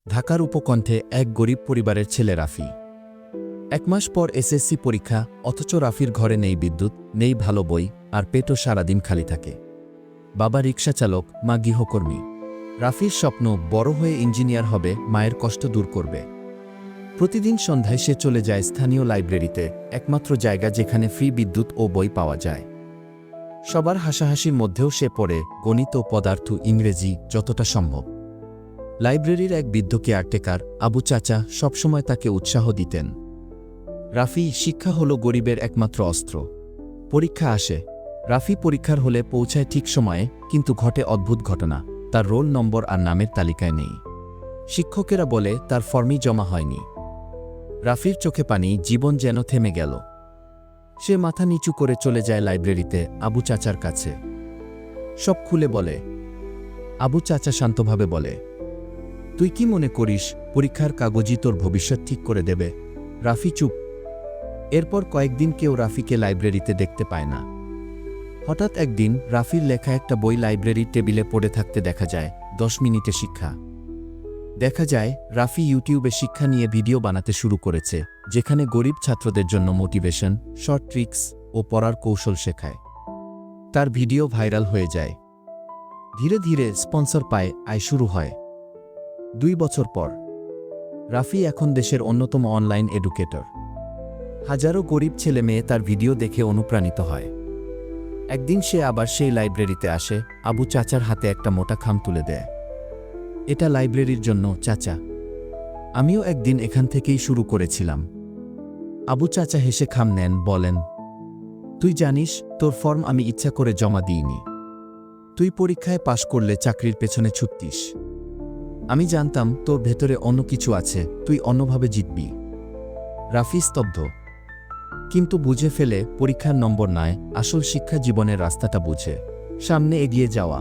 ঢাকার উপকণ্ঠে এক গরিব পরিবারের ছেলে রাফি। ১ মাস পর এসএসসি পরীক্ষা, অথচ রাফির ঘরে নেই বিদ্যুৎ, নেই ভালো বই, আর পেটও সারাদিন খালি থাকে। বাবা রিকশাচালক, মা গৃহকর্মী। রাফির স্বপ্ন বড় হয়ে ইঞ্জিনিয়ার হবে, মায়ের কষ্ট দূর করবে। প্রতিদিন সন্ধ্যায় সে চলে যায় স্থানীয় লাইব্রেরিতে, একমাত্র জায়গা যেখানে ফ্রি বিদ্যুৎ ও বই পাওয়া যায়। সবার হাসাহাসির মধ্যেও সে পড়ে গণিত, পদার্থ, ইংরেজি যতটা সম্ভব। লাইব্রেরির এক বৃদ্ধ কেয়ারটেকার আবু চাচা সবসময় তাকে উৎসাহ দিতেন। রাফি, শিক্ষা হলো গরিবের একমাত্র অস্ত্র। পরীক্ষা আসে। রাফি পরীক্ষার হলে পৌঁছায় ঠিক সময়ে, কিন্তু ঘটে অদ্ভুত ঘটনা। তার রোল নম্বর আর নামের তালিকায় নেই। শিক্ষকেরা বলে তার ফর্মই জমা হয়নি। রাফির চোখে পানি, জীবন যেন থেমে গেল। সে মাথা নিচু করে চলে যায় লাইব্রেরিতে, আবু চাচার কাছে। সব খুলে বলে। আবু চাচা শান্তভাবে বলে, তুই কি মনে করিস পরীক্ষার কাগজই তোর ভবিষ্যৎ ঠিক করে দেবে? রাফি চুপ। এরপর কয়েকদিন কেউ রাফিকে লাইব্রেরিতে দেখতে পায় না। হঠাৎ একদিন রাফির লেখা একটা বই লাইব্রেরির টেবিলে পড়ে থাকতে দেখা যায়। 10 মিনিটে শিক্ষা। দেখা যায় রাফি ইউটিউবে শিক্ষা নিয়ে ভিডিও বানাতে শুরু করেছে, যেখানে গরিব ছাত্রদের জন্য মোটিভেশন, শর্ট ট্রিক্স ও পড়ার কৌশল শেখায়। তার ভিডিও ভাইরাল হয়ে যায়। ধীরে ধীরে স্পন্সর পায়, আয় শুরু হয়। 2 বছর পর রাফি এখন দেশের অন্যতম অনলাইন এডুকেটর। হাজারো গরিব ছেলে মেয়ে তার ভিডিও দেখে অনুপ্রাণিত হয়। একদিন সে আবার সেই লাইব্রেরিতে আসে, আবু চাচার হাতে একটা মোটা খাম তুলে দেয়। এটা লাইব্রেরির জন্য চাচা। আমিও একদিন এখান থেকেই শুরু করেছিলাম। আবু চাচা হেসে খাম নেন, বলেন, তুই জানিস তোর ফর্ম আমি ইচ্ছা করে জমা দিইনি। তুই পরীক্ষায় পাশ করলে চাকরির পেছনে ছুটতিস। আমি জানতাম তোর ভেতরে অন্য কিছু আছে, তুই অন্যভাবে জিতবি। রাফি স্তব্ধ। কিন্তু বুঝে ফেলে পরীক্ষার নম্বর নয়, আসল শিক্ষা জীবনের রাস্তাটা বুঝে সামনে এগিয়ে যাওয়া।